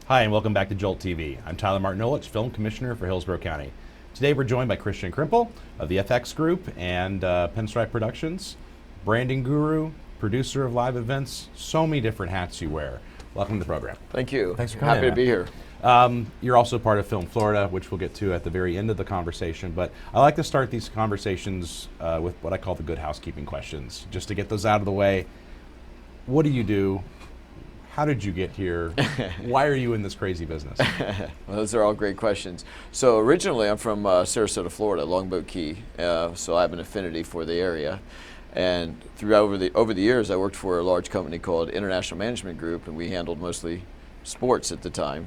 Hi, and welcome back to Jolt TV. I'm Tyler Martinovich, Film Commissioner for Hillsborough County. Today we're joined by Kristian Krempel of the FX Group and Pinstripe Productions, branding guru, producer of live events, so many different hats you wear. Welcome to the program. Thank you. Thanks for coming. Happy to be here. You're also part of Film Florida, which we'll get to at the very end of the conversation, but I like to start these conversations with what I call the good housekeeping questions, just to get those out of the way. What do you do? How did you get here? Why are you in this crazy business? Well, those are all great questions. So originally I'm from Sarasota, Florida, Longboat Key, so I have an affinity for the area. And over the years I worked for a large company called International Management Group, and we handled mostly sports at the time.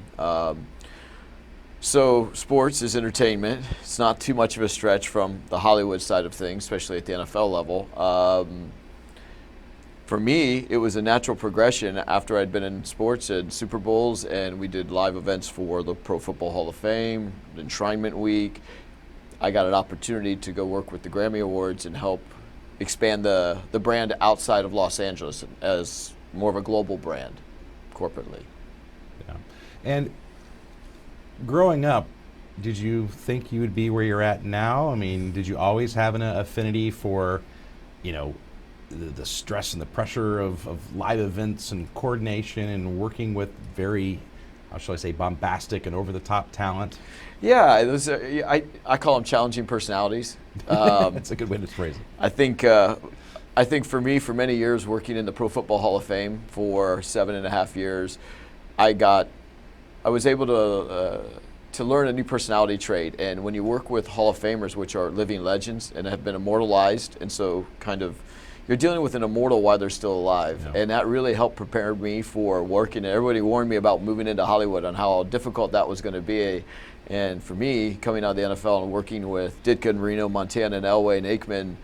So sports is entertainment. It's not too much of a stretch from the Hollywood side of things, especially at the NFL level. For me, it was a natural progression after I'd been in sports and Super Bowls, and we did live events for the Pro Football Hall of Fame, Enshrinement Week. I got an opportunity to go work with the Grammy Awards and help expand the brand outside of Los Angeles as more of a global brand, corporately. Yeah. And growing up, did you think you would be where you're at now? I mean, did you always have an affinity for, you know, the stress and the pressure of live events and coordination and working with very, how shall I say, bombastic and over-the-top talent? Yeah, those I call them challenging personalities. That's a good way to phrase it. I think for me, for many years, working in the Pro Football Hall of Fame for 7.5 years, I was able to learn a new personality trait. And when you work with Hall of Famers, which are living legends and have been immortalized, and so kind of you're dealing with an immortal while they're still alive. Yeah. And that really helped prepare me for working. And everybody warned me about moving into Hollywood and how difficult that was going to be. And for me, coming out of the NFL and working with Ditka and Reno, Montana, and Elway and Aikman,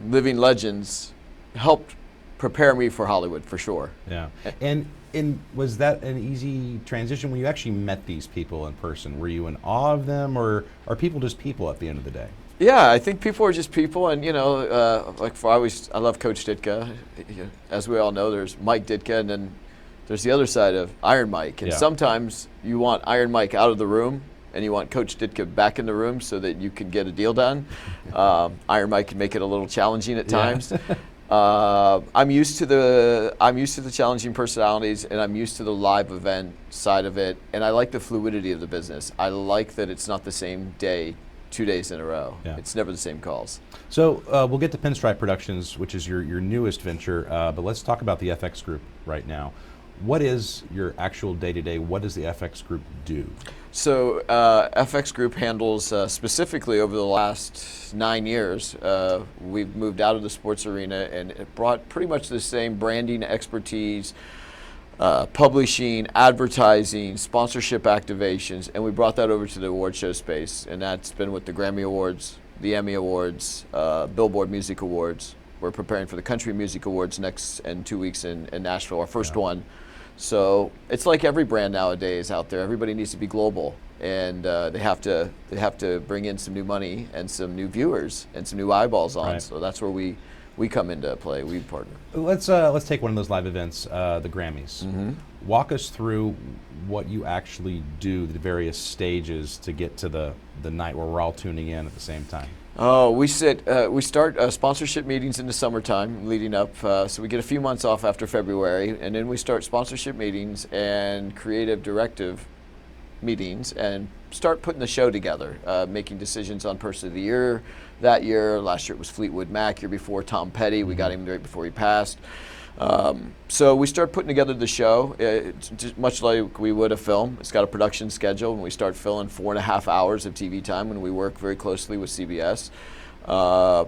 living legends, helped prepare me for Hollywood for sure. Yeah. And was that an easy transition when you actually met these people in person? Were you in awe of them, or are people just people at the end of the day? Yeah, I think people are just people, and I love Coach Ditka. As we all know, there's Mike Ditka, and then there's the other side of Iron Mike. And sometimes you want Iron Mike out of the room, and you want Coach Ditka back in the room so that you can get a deal done. Iron Mike can make it a little challenging at times. I'm used to the challenging personalities, and I'm used to the live event side of it, and I like the fluidity of the business. I like that it's not the same day 2 days in a row. Yeah. It's never the same calls. So we'll get to Pinstripe Productions, which is your newest venture, but let's talk about the FX Group right now. What is your actual day-to-day? What does the FX Group do? So FX Group handles, specifically over the last 9 years, we've moved out of the sports arena, and it brought pretty much the same branding expertise, publishing, advertising, sponsorship activations, and we brought that over to the award show space, and that's been with the Grammy Awards, the Emmy Awards, Billboard Music Awards. We're preparing for the Country Music Awards next in 2 weeks in Nashville, our first one. So it's like every brand nowadays out there. Everybody needs to be global, and they have to bring in some new money and some new viewers and some new eyeballs on. Right. So that's where we come into play. We partner. Let's take one of those live events, the Grammys. Mm-hmm. Walk us through what you actually do, the various stages to get to the night where we're all tuning in at the same time. Oh, we start sponsorship meetings in the summertime leading up, so we get a few months off after February, and then we start sponsorship meetings and creative directive meetings and start putting the show together, making decisions on Person of the Year that year. Last year it was Fleetwood Mac, year before Tom Petty. We got him right before he passed. So we start putting together the show, just much like we would a film. It's got a production schedule, and we start filling 4.5 hours of TV time, and we work very closely with CBS. Our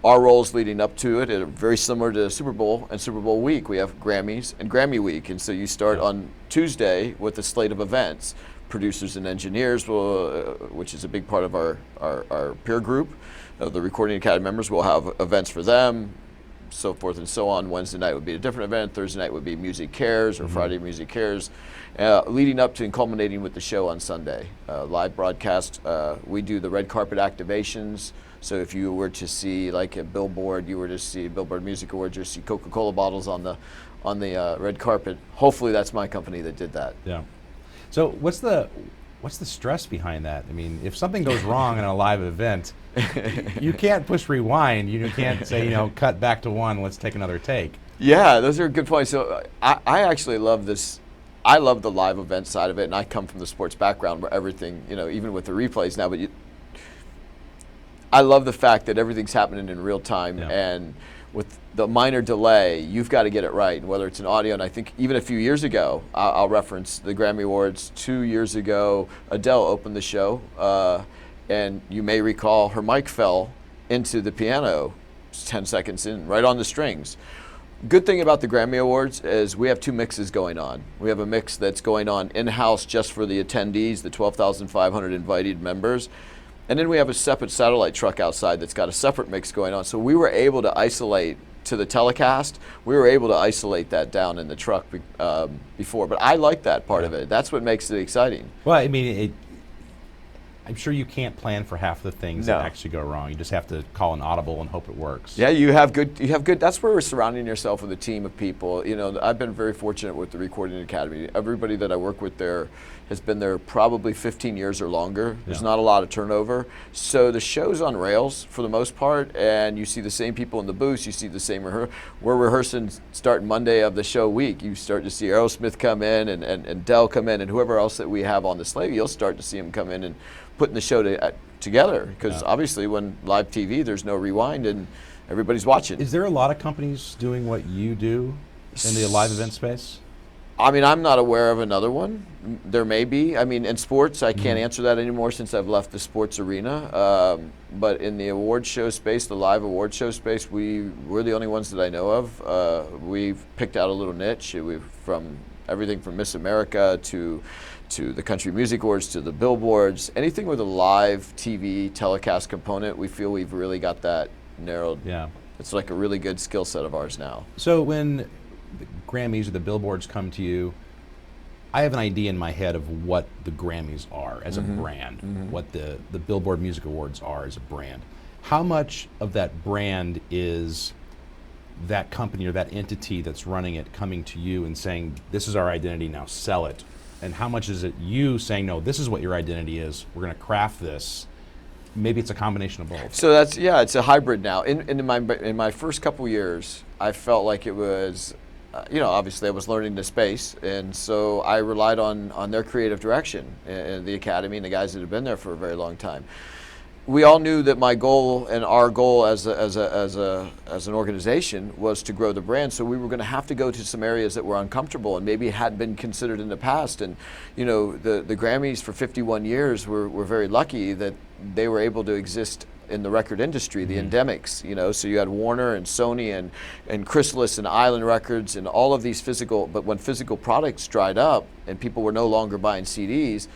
roles leading up to it are very similar to Super Bowl and Super Bowl week. We have Grammys and Grammy week, and so you start on Tuesday with a slate of events. Producers and engineers, which is a big part of our peer group. The Recording Academy members will have events for them. so forth and so on. Wednesday night would be a different event. Thursday night would be Music Cares, or Friday Music Cares, leading up to and culminating with the show on Sunday. Live broadcast. We do the red carpet activations. So if you were to see like a billboard, you were to see Billboard Music Awards, you see Coca-Cola bottles on the red carpet. Hopefully that's my company that did that. Yeah. So what's the stress behind that? I mean, if something goes wrong in a live event, you can't push rewind. You can't say, cut back to one, let's take another take. Yeah, those are good points. So I actually love this. I love the live event side of it, and I come from the sports background where everything, even with the replays now, but I love the fact that everything's happening in real time, and with the minor delay, you've got to get it right. And whether it's an audio, and I think even a few years ago, I'll reference the Grammy Awards 2 years ago, Adele opened the show, and you may recall her mic fell into the piano 10 seconds in, right on the strings. Good thing about the Grammy Awards is we have two mixes going on. We have a mix that's going on in-house just for the attendees, the 12,500 invited members. And then we have a separate satellite truck outside that's got a separate mix going on. So we were able to isolate to the telecast. We were able to isolate that down in the truck before. But I like that part of it. That's what makes it exciting. Well, I mean, I'm sure you can't plan for half the things that actually go wrong. You just have to call an audible and hope it works. Yeah, you have good. That's where we're surrounding yourself with a team of people. I've been very fortunate with the Recording Academy. Everybody that I work with there has been there probably 15 years or longer. There's not a lot of turnover. So the show's on rails for the most part, and you see the same people in the booths, you see the same we're rehearsing starting Monday of the show week. You start to see Aerosmith come in and Dell come in and whoever else that we have on the slate, you'll start to see them come in and putting the show together, because obviously when live TV, there's no rewind and everybody's watching. Is there a lot of companies doing what you do in the live event space? I mean, I'm not aware of another one. There may be. I mean, in sports, I can't answer that anymore since I've left the sports arena. But in the award show space, the live award show space, we're the only ones that I know of. We've picked out a little niche. From everything from Miss America to the Country Music Awards to the billboards, anything with a live TV telecast component, we feel we've really got that narrowed. Yeah. It's like a really good skill set of ours now. So when the Grammys or the billboards come to you, I have an idea in my head of what the Grammys are as a brand, what the Billboard Music Awards are as a brand. How much of that brand is that company or that entity that's running it coming to you and saying, this is our identity, now sell it? And how much is it you saying, no, this is what your identity is, we're going to craft this? Maybe it's a combination of both. So it's a hybrid now. In my first couple years, I felt like it was, obviously I was learning the space, and so I relied on their creative direction, and the Academy and the guys that have been there for a very long time. We all knew that my goal and our goal as an organization was to grow the brand. So we were going to have to go to some areas that were uncomfortable and maybe hadn't been considered in the past. And the Grammys for 51 years were very lucky that they were able to exist in the record industry, the endemics. So you had Warner and Sony and Chrysalis and Island Records and all of these physical. But when physical products dried up and people were no longer buying CDs,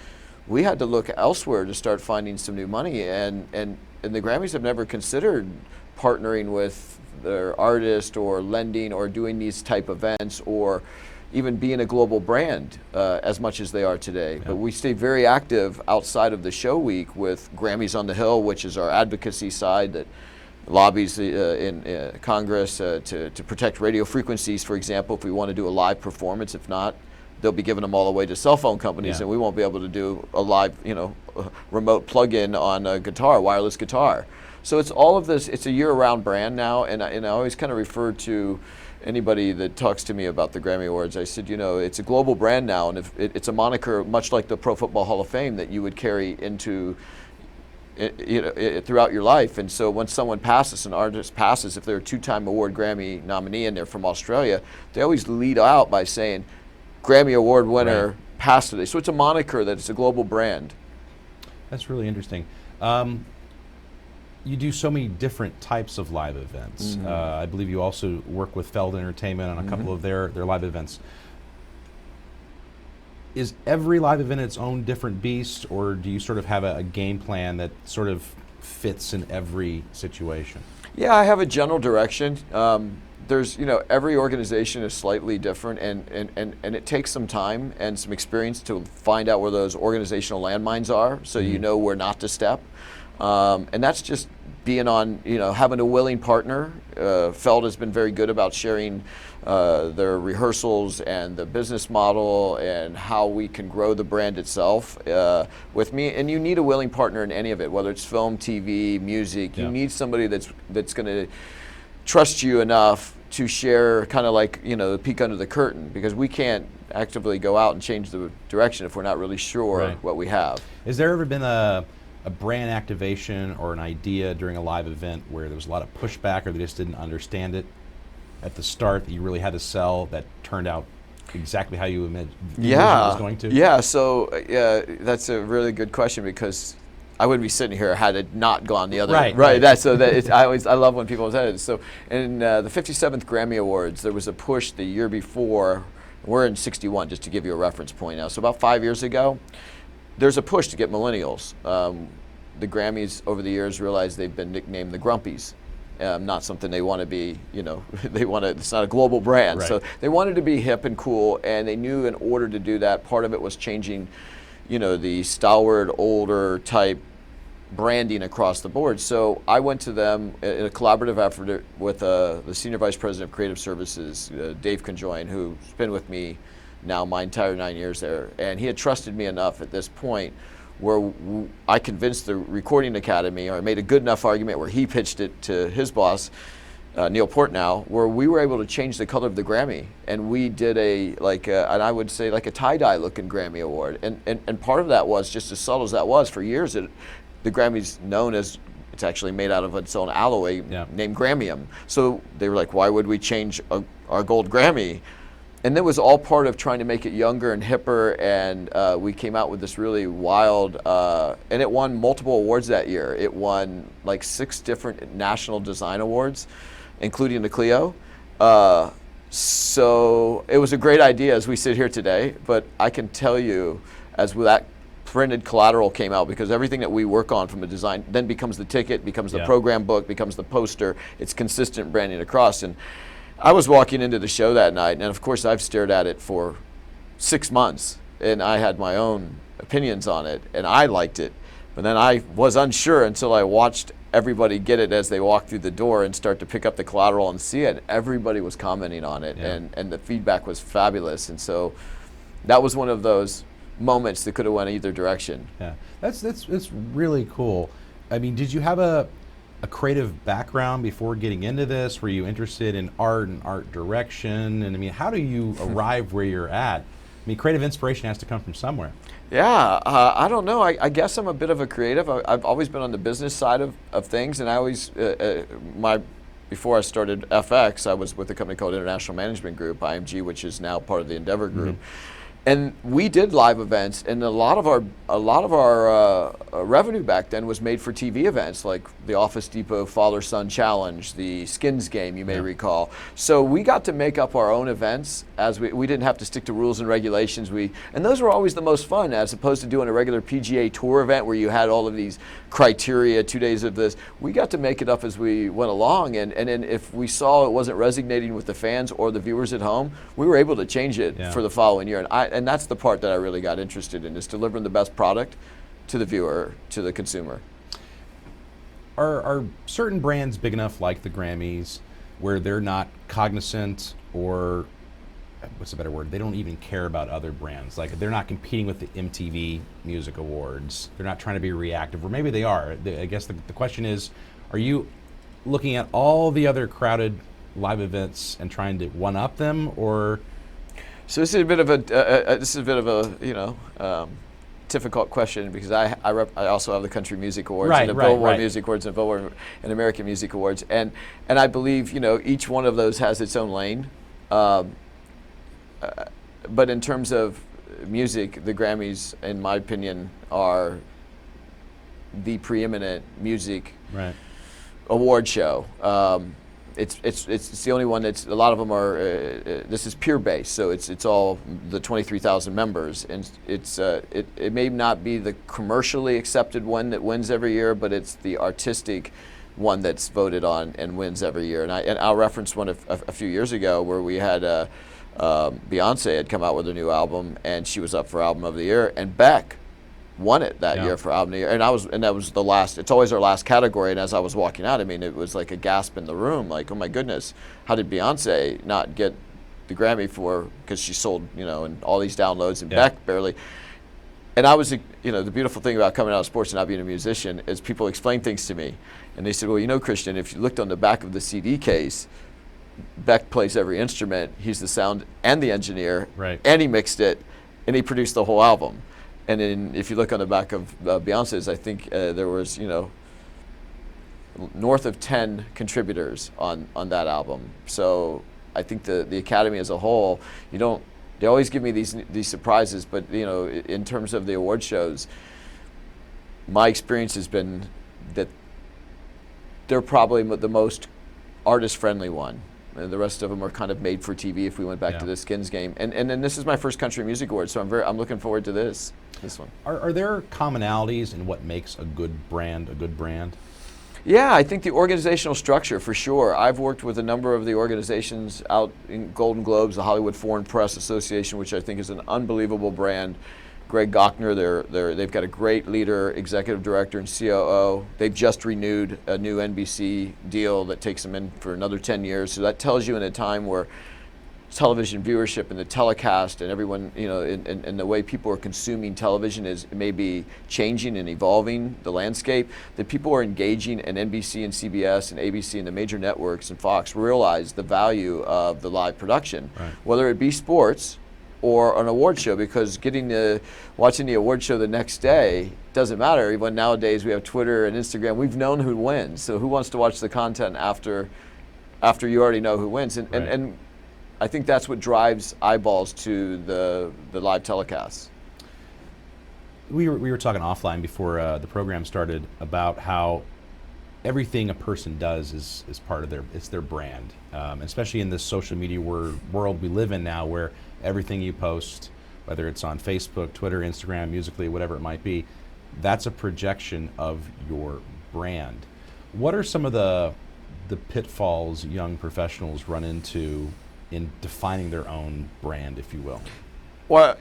we had to look elsewhere to start finding some new money, and the Grammys have never considered partnering with their artist or lending or doing these type events or even being a global brand as much as they are today. Yeah. But we stay very active outside of the show week with Grammys on the Hill, which is our advocacy side that lobbies in Congress to protect radio frequencies, for example, if we want to do a live performance. If not, they'll be giving them all away to cell phone companies, and we won't be able to do a live, remote plug-in on a guitar, wireless guitar. So it's all of this. It's a year-round brand now, and I always kind of refer to anybody that talks to me about the Grammy Awards. I said, it's a global brand now, and if it's a moniker much like the Pro Football Hall of Fame that you would carry into throughout your life. And so when someone passes, an artist passes, if they're a two-time award Grammy nominee and they're from Australia, they always lead out by saying, Grammy Award winner passed today. So it's a moniker that it's a global brand. That's really interesting. You do so many different types of live events. I believe you also work with Feld Entertainment on a couple of their live events. Is every live event its own different beast, or do you sort of have a game plan that sort of fits in every situation? Yeah, I have a general direction. There's, every organization is slightly different, and it takes some time and some experience to find out where those organizational landmines are, so you know where not to step. And that's just being on, having a willing partner. Feld has been very good about sharing their rehearsals and the business model and how we can grow the brand itself with me. And you need a willing partner in any of it, whether it's film, TV, music. You need somebody that's going to trust you enough to share, kind of like, the peek under the curtain, because we can't actively go out and change the direction if we're not really sure what we have. Has there ever been a brand activation or an idea during a live event where there was a lot of pushback, or they just didn't understand it at the start, that you really had to sell, that turned out exactly how you imagined it was going to? Yeah, so that's a really good question, because I wouldn't be sitting here had it not gone the other way. Right. I love when people say it. So in the 57th Grammy Awards, there was a push the year before. We're in 61, just to give you a reference point now. So about 5 years ago, there's a push to get millennials. The Grammys over the years realized they've been nicknamed the Grumpies. Not something they want to be, it's not a global brand. So they wanted to be hip and cool, and they knew in order to do that, part of it was changing, the stalwart, older type branding across the board. So I went to them in a collaborative effort with the Senior Vice President of Creative Services, Dave Conjoin, who's been with me now my entire 9 years there. And he had trusted me enough at this point where I convinced the Recording Academy, or I made a good enough argument where he pitched it to his boss, Neil Portnow, where we were able to change the color of the Grammy, and we did and I would say like a tie-dye looking Grammy Award, and part of that was, just as subtle as that was, for years the Grammy's known as, it's actually made out of its own alloy named Gramium. So they were like, why would we change our gold Grammy? And that was all part of trying to make it younger and hipper, and we came out with this really wild, and it won multiple awards that year. It won like 6 different national design awards, including the Clio. So it was a great idea as we sit here today, but I can tell you, as that printed collateral came out, because everything that we work on from a design then becomes the ticket, becomes the program book, becomes the poster. It's consistent branding across. And I was walking into the show that night, and of course I've stared at it for 6 months, and I had my own opinions on it, and I liked it. But then I was unsure until I watched everybody get it as they walked through the door and start to pick up the collateral and see it. Everybody was commenting on it, and the feedback was fabulous. And so that was one of those moments that could have went either direction. Yeah, that's really cool. I mean, did you have a creative background before getting into this? Were you interested in art and art direction? And I mean, how do you arrive where you're at? I mean, creative inspiration has to come from somewhere. Yeah, I don't know. I guess I'm a bit of a creative. I've always been on the business side of things, and I always, before I started FX, I was with a company called International Management Group, IMG, which is now part of the Endeavor Group. And we did live events, and a lot of our revenue back then was made for TV events, like the Office Depot Father-Son Challenge, the Skins game, you may recall. So we got to make up our own events, as we didn't have to stick to rules and regulations. And those were always the most fun, as opposed to doing a regular PGA Tour event where you had all of these criteria, 2 days of this. We got to make it up as we went along, and then if we saw it wasn't resonating with the fans or the viewers at home, we were able to change it for the following year. And that's the part that I really got interested in, is delivering the best product to the viewer, to the consumer. Are certain brands big enough, like the Grammys, where they're not cognizant, or what's a better word, they don't even care about other brands? Like, they're not competing with the MTV Music Awards. They're not trying to be reactive, or maybe they are. I guess the question is, are you looking at all the other crowded live events and trying to one-up them, or? So this is a bit of a difficult question, because I also have the Country Music Awards and the Billboard Music Awards and Billboard and American Music Awards, and I believe each one of those has its own lane. But in terms of music, the Grammys, in my opinion, are the preeminent music award show. It's the only one that's, a lot of them are, this is peer based, so it's all the 23,000 members, and it may not be the commercially accepted one that wins every year, but it's the artistic one that's voted on and wins every year. And I'll reference one a few years ago where we had Beyonce had come out with a new album, and she was up for Album of the Year, and Beck won it that year for Album of the Year. And that was the last. It's always our last category. And as I was walking out, I mean, it was like a gasp in the room, like, oh my goodness, how did Beyonce not get the Grammy because she sold, and all these downloads, and Beck barely. And I was, the beautiful thing about coming out of sports and not being a musician is people explain things to me, and they said, well, Kristian, if you looked on the back of the CD case, Beck plays every instrument. He's the sound and the engineer, right, and he mixed it, and he produced the whole album. And then if you look on the back of Beyonce's, I think there was, north of 10 contributors on that album. So I think the Academy as a whole, they always give me these surprises, but in terms of the award shows, my experience has been that they're probably the most artist-friendly one. And the rest of them are kind of made for TV. If we went back to the Skins game, and then this is my first Country Music Award, so I'm looking forward to this one. Are there commonalities in what makes a good brand a good brand? Yeah, I think the organizational structure, for sure. I've worked with a number of the organizations out in Golden Globes, the Hollywood Foreign Press Association, which I think is an unbelievable brand. Greg Gochner, they've got a great leader, executive director, and COO. They've just renewed a new NBC deal that takes them in for another 10 years. So that tells you in a time where television viewership and the telecast and everyone, and the way people are consuming television is maybe changing and evolving the landscape, that people are engaging, and NBC and CBS and ABC and the major networks and Fox realize the value of the live production, right, whether it be sports or an award show, because watching the award show the next day doesn't matter. When nowadays we have Twitter and Instagram, we've known who wins. So who wants to watch the content after you already know who wins? And I think that's what drives eyeballs to the live telecasts. We were talking offline before the program started about how everything a person does is part of their brand, especially in this social media world we live in now, where everything you post, whether it's on Facebook, Twitter, Instagram, Musical.ly, whatever it might be, that's a projection of your brand. What are some of the pitfalls young professionals run into in defining their own brand, if you will? Well,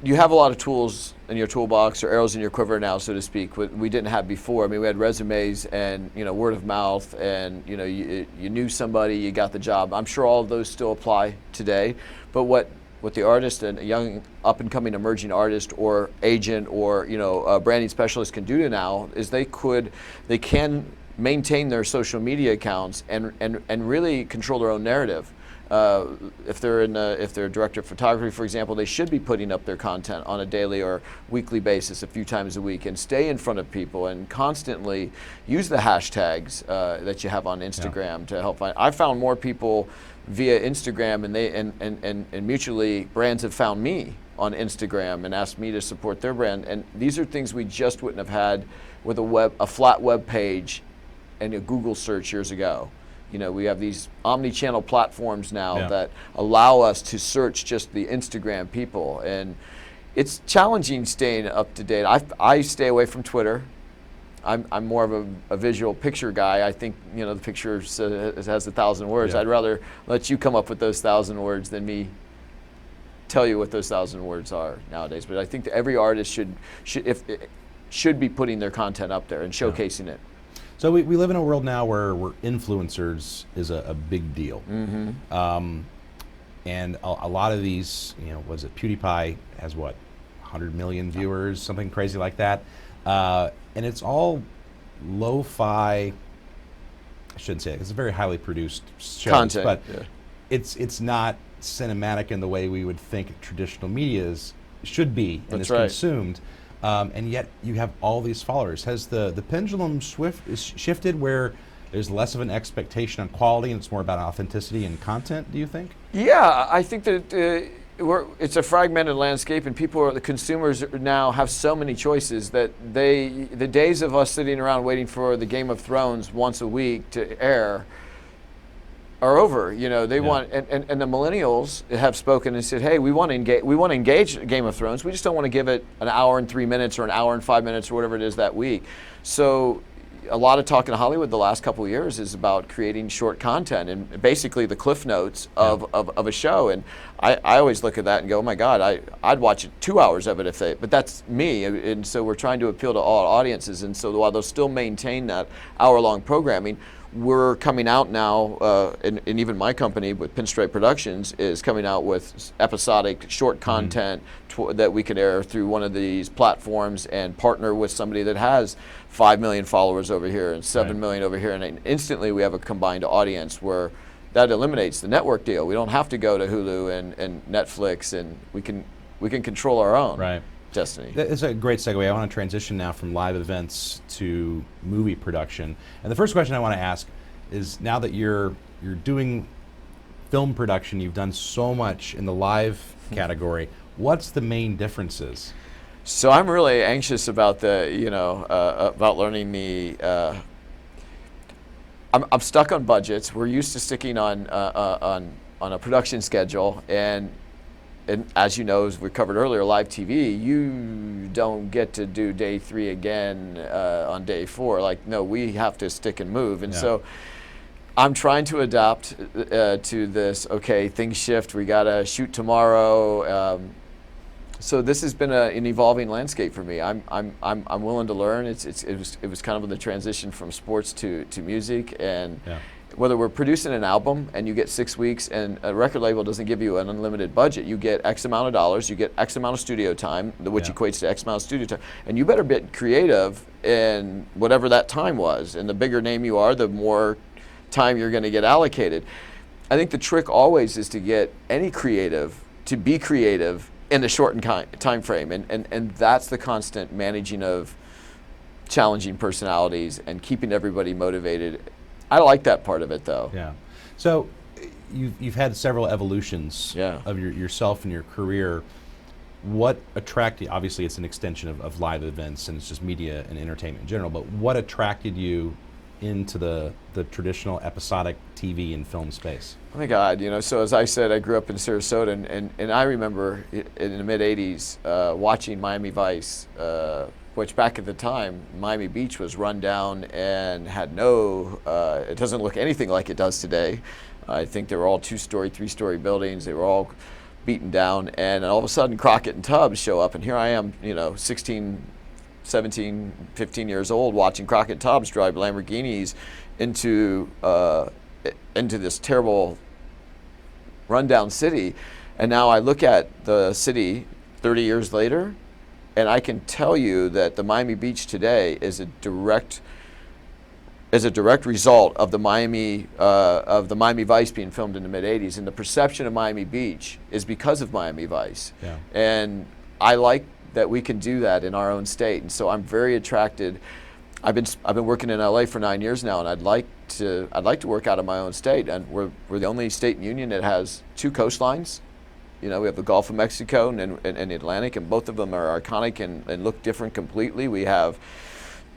you have a lot of tools in your toolbox, or arrows in your quiver now, so to speak, we didn't have before. I mean, we had resumes and word of mouth, and you knew somebody, you got the job. I'm sure all of those still apply today, but what the artist and a young up-and-coming emerging artist or agent or a branding specialist can do now is they can maintain their social media accounts and really control their own narrative. If they're a director of photography, for example, they should be putting up their content on a daily or weekly basis, a few times a week, and stay in front of people and constantly use the hashtags that you have on Instagram to help find. I found more people via Instagram, and mutually brands have found me on Instagram and asked me to support their brand. And these are things we just wouldn't have had with a flat web page and a Google search years ago. We have these omni-channel platforms now that allow us to search just the Instagram people, and it's challenging staying up to date. I stay away from Twitter. I'm more of a visual picture guy. I think the picture has 1,000 words. Yeah. I'd rather let you come up with those 1,000 words than me tell you what those 1,000 words are nowadays. But I think that every artist should be putting their content up there and showcasing it. So we live in a world now where influencers is a big deal. Mm-hmm. And a lot of these, PewDiePie has 100 million viewers, something crazy like that. And it's all lo-fi, I shouldn't say it, it's a very highly produced show. Content, but it's not cinematic in the way we would think traditional media should be and is consumed. And yet you have all these followers. Has the pendulum shifted where there's less of an expectation on quality and it's more about authenticity and content, do you think? Yeah, I think that it's a fragmented landscape, and the consumers now have so many choices that the days of us sitting around waiting for the Game of Thrones once a week to air are over. They want, and the millennials have spoken and said, hey, we want to engage Game of Thrones. We just don't want to give it an hour and 3 minutes or an hour and 5 minutes or whatever it is that week. So a lot of talk in Hollywood the last couple of years is about creating short content and basically the cliff notes of a show. And I always look at that and go, oh my God, I'd watch 2 hours of it but that's me. And so we're trying to appeal to all audiences. And so while they'll still maintain that hour-long programming, we're coming out now, and even my company with Pinstripe Productions is coming out with episodic short content that we can air through one of these platforms and partner with somebody that has 5 million followers over here and 7 million over here, and instantly we have a combined audience where that eliminates the network deal. We don't have to go to Hulu and Netflix, and we can control our own destiny. That's a great segue. I want to transition now from live events to movie production. And the first question I want to ask is, now that you're doing film production, you've done so much in the live category, what's the main differences? So I'm really anxious about about learning the. I'm stuck on budgets. We're used to sticking on a production schedule, and as you know, as we covered earlier, live TV, you don't get to do day 3 again on day 4. Like, no, we have to stick and move. And so I'm trying to adapt to this. Okay, things shift. We got to shoot tomorrow. So this has been an evolving landscape for me. I'm willing to learn. It was kind of the transition from sports to music, and whether we're producing an album and you get 6 weeks and a record label doesn't give you an unlimited budget, you get X amount of dollars, you get X amount of studio time, which equates to X amount of studio time, and you better get creative in whatever that time was. And the bigger name you are, the more time you're going to get allocated. I think the trick always is to get any creative to be creative in a shortened time frame, and that's the constant managing of challenging personalities and keeping everybody motivated. I like that part of it, though. Yeah. So you've had several evolutions of yourself and your career. What attracted, obviously it's an extension of live events and it's just media and entertainment in general, but what attracted you into the traditional episodic TV and film space? Oh my God, so as I said, I grew up in Sarasota, and I remember in the mid-'80s watching Miami Vice, which back at the time, Miami Beach was run down and had it doesn't look anything like it does today. I think they were all 2-story, 3-story buildings. They were all beaten down, and all of a sudden Crockett and Tubbs show up, and here I am, 16, 17, 15 years old watching Crockett and Tubbs drive Lamborghinis into this terrible rundown city. And now I look at the city 30 years later, and I can tell you that the Miami Beach today is a direct result of the Miami Vice being filmed in the mid-'80s, and the perception of Miami Beach is because of Miami Vice. Yeah. And I like that we can do that in our own state, and so I'm very attracted. I've been working in LA for 9 years now, and I'd like to work out of my own state, and we're the only state in the union that has 2 coastlines. We have the Gulf of Mexico and the Atlantic, and both of them are iconic and look different completely. We have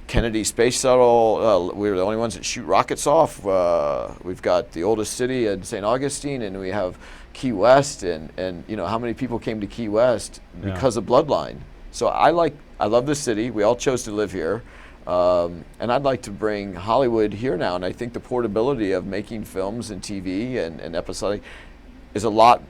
Kennedy Space Shuttle. We're the only ones that shoot rockets off. We've got the oldest city in St. Augustine, and we have Key West, and how many people came to Key West because of Bloodline. So I love the city. We all chose to live here. And I'd like to bring Hollywood here now, and I think the portability of making films and TV and episodic is a lot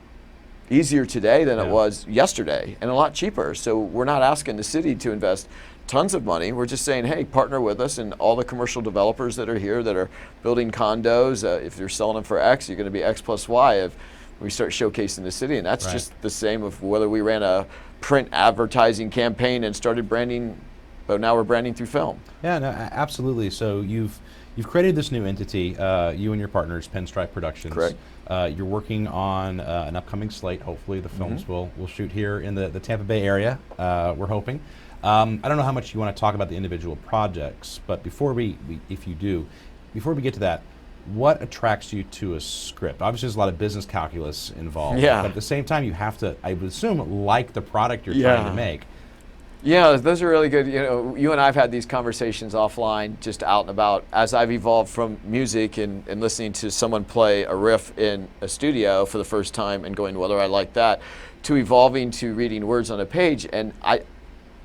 easier today than it was yesterday, and a lot cheaper. So we're not asking the city to invest tons of money. We're just saying, hey, partner with us, and all the commercial developers that are here that are building condos, if you're selling them for X, you're going to be X plus Y if we start showcasing the city. And that's just the same of whether we ran a print advertising campaign and started branding, but now we're branding through film. Yeah, no, absolutely. So you've created this new entity, you and your partners, Pinstripe Productions. Correct. You're working on an upcoming slate. Hopefully the films will shoot here in the Tampa Bay area, we're hoping. I don't know how much you want to talk about the individual projects, but before we get to that, what attracts you to a script? Obviously there's a lot of business calculus involved, but at the same time you have to, I would assume, like the product you're trying to make. Yeah, those are really good. You and I have had these conversations offline, just out and about, as I've evolved from music and listening to someone play a riff in a studio for the first time and going, whether I like that, to evolving to reading words on a page. And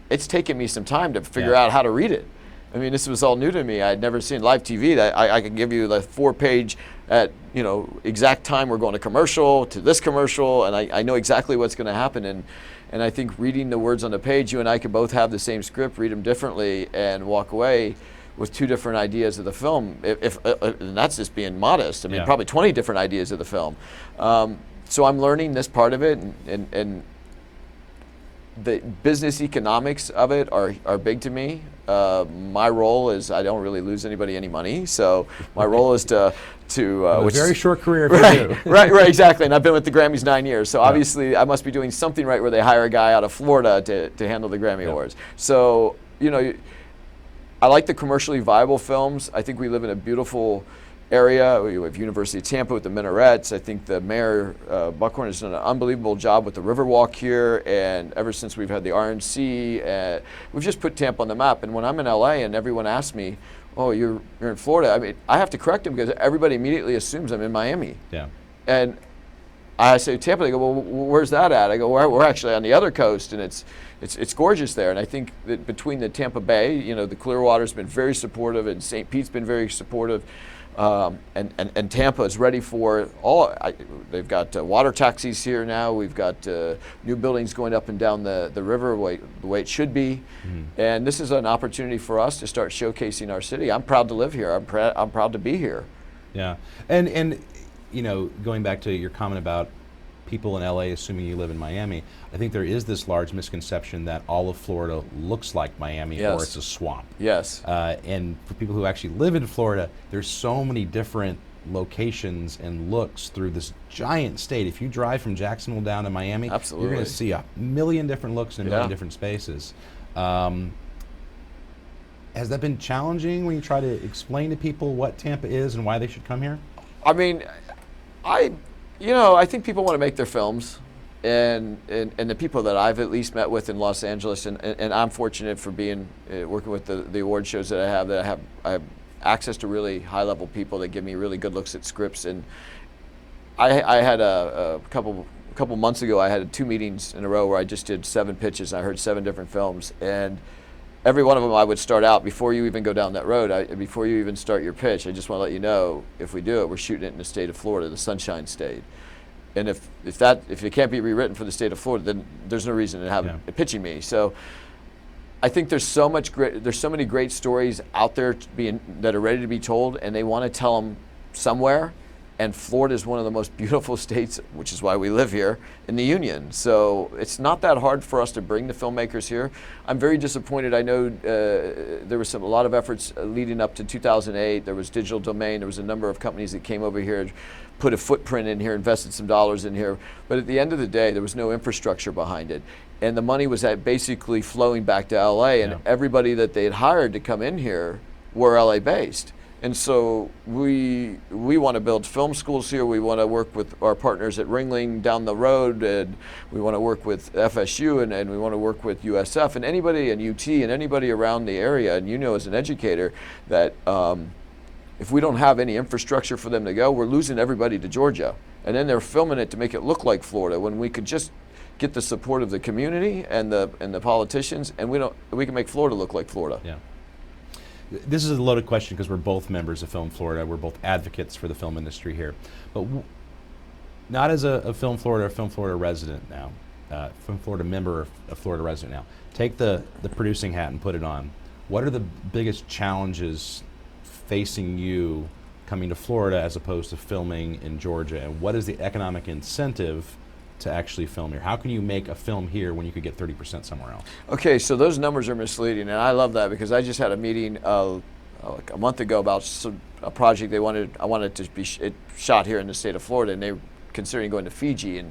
it's taken me some time to figure out how to read it. I mean, this was all new to me. I had never seen live TV. I can give you the 4-page at, you know, exact time we're going to commercial, to this commercial, and I know exactly what's going to happen. And I think reading the words on the page, you and I could both have the same script, read them differently, and walk away with 2 different ideas of the film. And that's just being modest. I mean, probably 20 different ideas of the film. So I'm learning this part of it, and the business economics of it are big to me. My role is I don't really lose anybody any money, so my role is to a very short career if right, you do. right, exactly. And I've been with the Grammys 9 years, so obviously I must be doing something right where they hire a guy out of Florida to handle the Grammy Awards. So, you know, I like the commercially viable films. I think we live in a beautiful area. We have University of Tampa with the minarets. I think the mayor, Buckhorn, has done an unbelievable job with the Riverwalk here, and ever since we've had the RNC, we've just put Tampa on the map. And when I'm in LA and everyone asks me, oh, you're in Florida, I mean, I have to correct them because everybody immediately assumes I'm in Miami. Yeah. And I say Tampa, they go, well, where's that at? I go, we're actually on the other coast, and it's gorgeous there. And I think that between the Tampa Bay, you know, the Clearwater's been very supportive, and St. Pete's been very supportive. And Tampa is ready for all. They've got water taxis here now. We've got new buildings going up and down the river the way it should be. And this is an opportunity for us to start showcasing our city. I'm proud to live here. I'm proud to be here. Yeah, and you know, going back to your comment about people in LA assuming you live in Miami, I think there is this large misconception that all of Florida looks like Miami or it's a swamp. Yes. And for people who actually live in Florida, there's so many different locations and looks through this giant state. If you drive from Jacksonville down to Miami, absolutely, you're going to see a million different looks in a million different spaces. Has that been challenging when you try to explain to people what Tampa is and why they should come here? I mean, I think people want to make their films, and the people that I've at least met with in Los Angeles, and I'm fortunate for being working with the award shows that I have access to really high level people that give me really good looks at scripts. And I had a couple months ago, I had 2 meetings in a row where I just did 7 pitches. I heard 7 different films, and every one of them I would start out before you even go down that road. Before you even start your pitch, I just want to let you know, if we do it, we're shooting it in the state of Florida, the Sunshine State. And if it can't be rewritten for the state of Florida, then there's no reason to have it pitching me. So I think there's so many great stories out there that are ready to be told, and they want to tell them somewhere. And Florida is one of the most beautiful states, which is why we live here, in the Union. So it's not that hard for us to bring the filmmakers here. I'm very disappointed. I know there was a lot of efforts leading up to 2008. There was Digital Domain. There was a number of companies that came over here, put a footprint in here, invested some dollars in here. But at the end of the day, there was no infrastructure behind it. And the money was basically flowing back to LA, and everybody that they had hired to come in here were LA based. And so we want to build film schools here. We want to work with our partners at Ringling down the road, and we want to work with FSU, and we want to work with USF, and anybody in UT, and anybody around the area. And you know, as an educator, that if we don't have any infrastructure for them to go, we're losing everybody to Georgia. And then they're filming it to make it look like Florida, when we could just get the support of the community and the politicians, and we can make Florida look like Florida. Yeah. This is a loaded question because we're both members of Film Florida. We're both advocates for the film industry here. But not as a Film Florida resident now, Film Florida member, a Florida resident now. Take the producing hat and put it on. What are the biggest challenges facing you coming to Florida as opposed to filming in Georgia? And what is the economic incentive to actually film here? How can you make a film here when you could get 30% somewhere else? Okay, so those numbers are misleading, and I love that because I just had a meeting like a month ago about a project I wanted to be shot here in the state of Florida, and they were considering going to Fiji.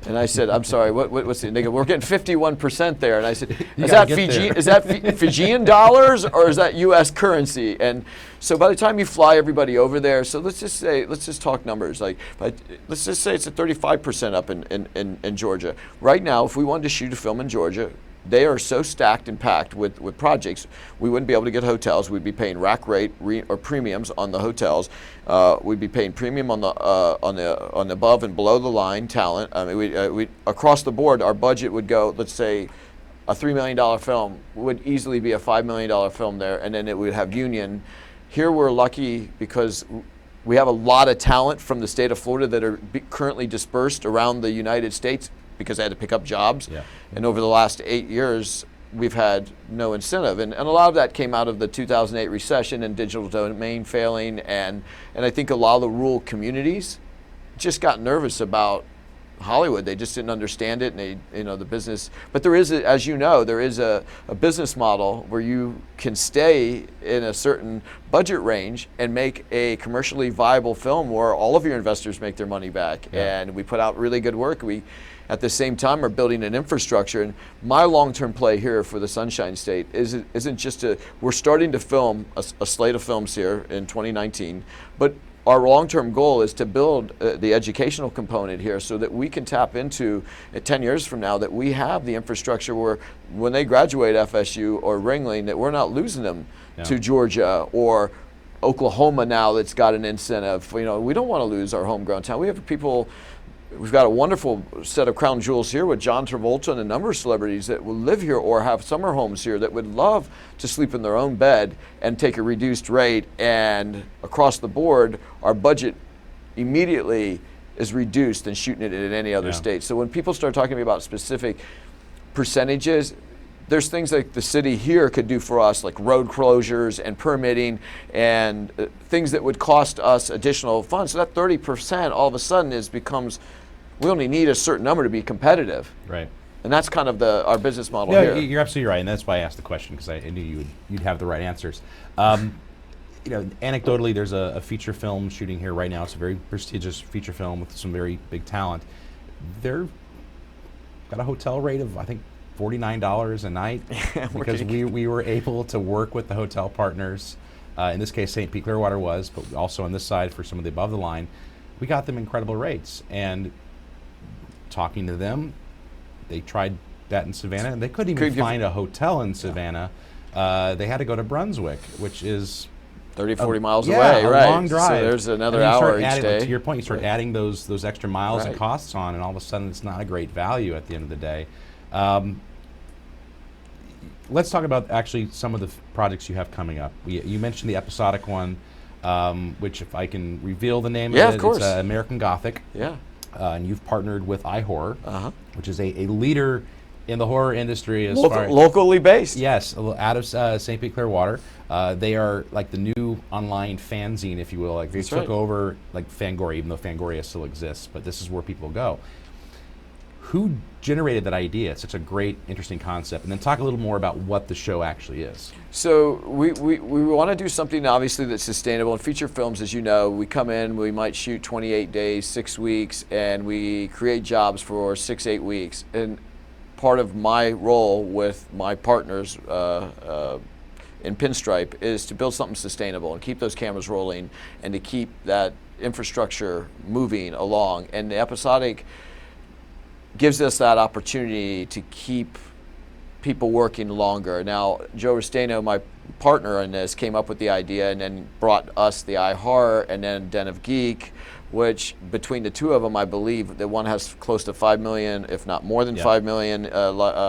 And I said, I'm sorry, what's the? And they go, we're getting 51% there. And I said, is that Fijian dollars or is that U.S. currency? And so by the time you fly everybody over there, so let's just talk numbers. Let's just say it's a 35% up in Georgia. Right now, if we wanted to shoot a film in Georgia, they are so stacked and packed with projects, we wouldn't be able to get hotels. We'd be paying rack rate or premiums on the hotels. We'd be paying premium on the above and below the line talent. I mean, we across the board, our budget would go, let's say, a $3 million film would easily be a $5 million film there, and then it would have union. Here we're lucky because we have a lot of talent from the state of Florida that are currently dispersed around the United States because they had to pick up jobs. Yeah. And over the last 8 years, we've had no incentive. And a lot of that came out of the 2008 recession and digital domain failing. And I think a lot of the rural communities just got nervous about Hollywood. They just didn't understand it, and the business. But there is, as you know, there is a business model where you can stay in a certain budget range and make a commercially viable film where all of your investors make their money back. Yeah. And we put out really good work. We, at the same time, are building an infrastructure. And my long-term play here for the Sunshine State isn't just we're starting to film a slate of films here in 2019, but our long-term goal is to build the educational component here so that we can tap into, 10 years from now, that we have the infrastructure where when they graduate FSU or Ringling, that we're not losing them to Georgia or Oklahoma now that's got an incentive. We don't want to lose our homegrown talent. We have people. We've got a wonderful set of crown jewels here with John Travolta and a number of celebrities that will live here or have summer homes here that would love to sleep in their own bed and take a reduced rate. And across the board, our budget immediately is reduced than shooting it in any other state. So when people start talking to me about specific percentages, there's things like the city here could do for us, like road closures and permitting and things that would cost us additional funds. So that 30% all of a sudden becomes, we only need a certain number to be competitive. Right. And that's kind of our business model Yeah, here. you're absolutely right, and that's why I asked the question, because I knew you'd have the right answers. Anecdotally, there's a feature film shooting here right now. It's a very prestigious feature film with some very big talent. They're got a hotel rate of, I think, $49 a night because we were able to work with the hotel partners. In this case, St. Pete Clearwater was, but also on this side for some of the above the line, we got them incredible rates. And talking to them, they tried that in Savannah, and they couldn't even find a hotel in Savannah. They had to go to Brunswick, which is 30, 40 miles away, right? A long drive. So there's another hour each day. To your point, you start adding those extra miles and costs on, and all of a sudden it's not a great value at the end of the day. Let's talk about actually some of the projects you have coming up. You mentioned the episodic one, which, if I can reveal the name of it, of course. It's American Gothic. Yeah. And you've partnered with iHorror, which is a leader in the horror industry as far as locally based. Yes, out of St. Pete Clearwater. They are like the new online fanzine, if you will. Like they took over like Fangoria, even though Fangoria still exists, but this is where people go. Who generated that idea? It's such a great, interesting concept. And then talk a little more about what the show actually is. So we want to do something obviously that's sustainable. In feature films, as you know, we come in, we might shoot 28 days, 6 weeks, and we create jobs for 6-8 weeks. And part of my role with my partners in Pinstripe is to build something sustainable and keep those cameras rolling and to keep that infrastructure moving along. And the episodic gives us that opportunity to keep people working longer. Now, Joe Restaino, my partner in this, came up with the idea and then brought us the iHorror and then Den of Geek, which between the two of them, I believe that one has close to 5 million, if not more than 5 million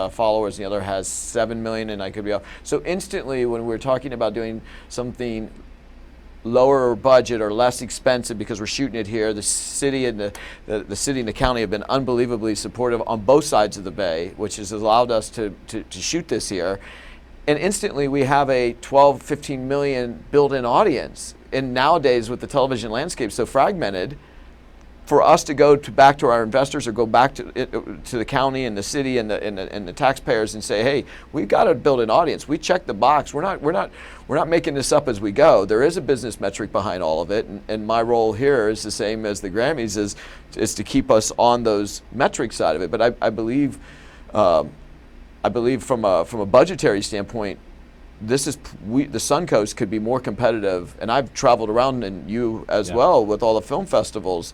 followers. The other has 7 million, and I could be off. So instantly, when we're talking about doing something lower budget or less expensive because we're shooting it here, the city and the city and the county have been unbelievably supportive on both sides of the bay, which has allowed us to shoot this here. And instantly we have a 12, 15 million built-in audience. And nowadays with the television landscape so fragmented, for us to go back to our investors or go back to the county and the city and the taxpayers and say, hey, we've got to build an audience. We check the box. We're not making this up as we go. There is a business metric behind all of it, and my role here is the same as the Grammys is to keep us on those metric side of it. But I believe from a budgetary standpoint, the Suncoast could be more competitive, and I've traveled around, and you as well, with all the film festivals.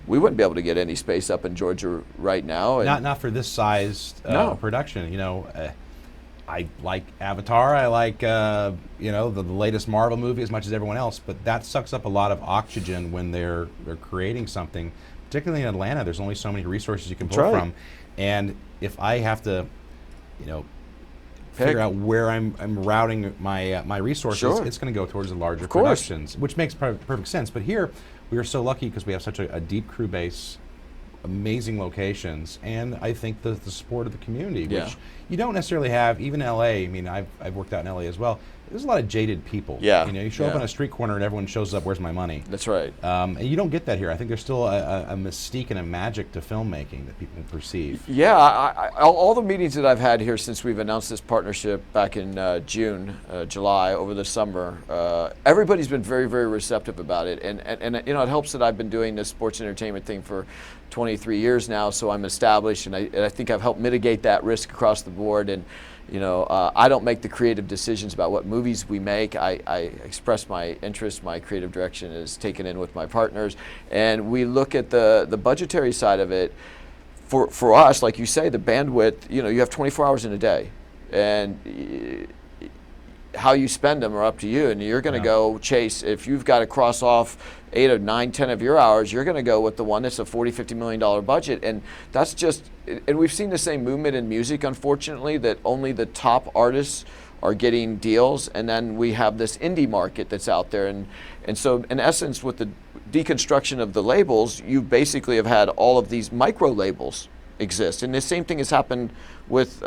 We wouldn't be able to get any space up in Georgia right now. And not for this sized production. I like Avatar. I like the latest Marvel movie as much as everyone else. But that sucks up a lot of oxygen when they're creating something. Particularly in Atlanta, there's only so many resources you can pull from. And if I have to, figure out where I'm routing my resources, Sure. it's going to go towards the larger Of course. productions, which makes perfect sense. But here, we are so lucky because we have such a deep crew base, amazing locations, and I think the support of the community, Yeah. which you don't necessarily have, even in LA. I mean, I've worked out in LA as well. There's a lot of jaded people. Yeah. You know, you show up Yeah. on a street corner and everyone shows up, where's my money? That's right. And you don't get that here. I think there's still a mystique and a magic to filmmaking that people perceive. Yeah, all the meetings that I've had here since we've announced this partnership back in June, July, over the summer, everybody's been very, very receptive about it. And you know, it helps that I've been doing this sports entertainment thing for 23 years now, so I'm established, and I think I've helped mitigate that risk across the board. And you know, I don't make the creative decisions about what movies we make. I express my interest. My creative direction is taken in with my partners, and we look at the budgetary side of it. For us, like you say, the bandwidth, you know, you have 24 hours in a day, and how you spend them are up to you, and you're going to go chase. If you've got to cross off 8 or 9, 10 of your hours, you're going to go with the one that's a $40, $50 million budget. And that's just, and we've seen the same movement in music, unfortunately, that only the top artists are getting deals, and then we have this indie market that's out there. And so in essence, with the deconstruction of the labels, you basically have had all of these micro labels exist, and the same thing has happened with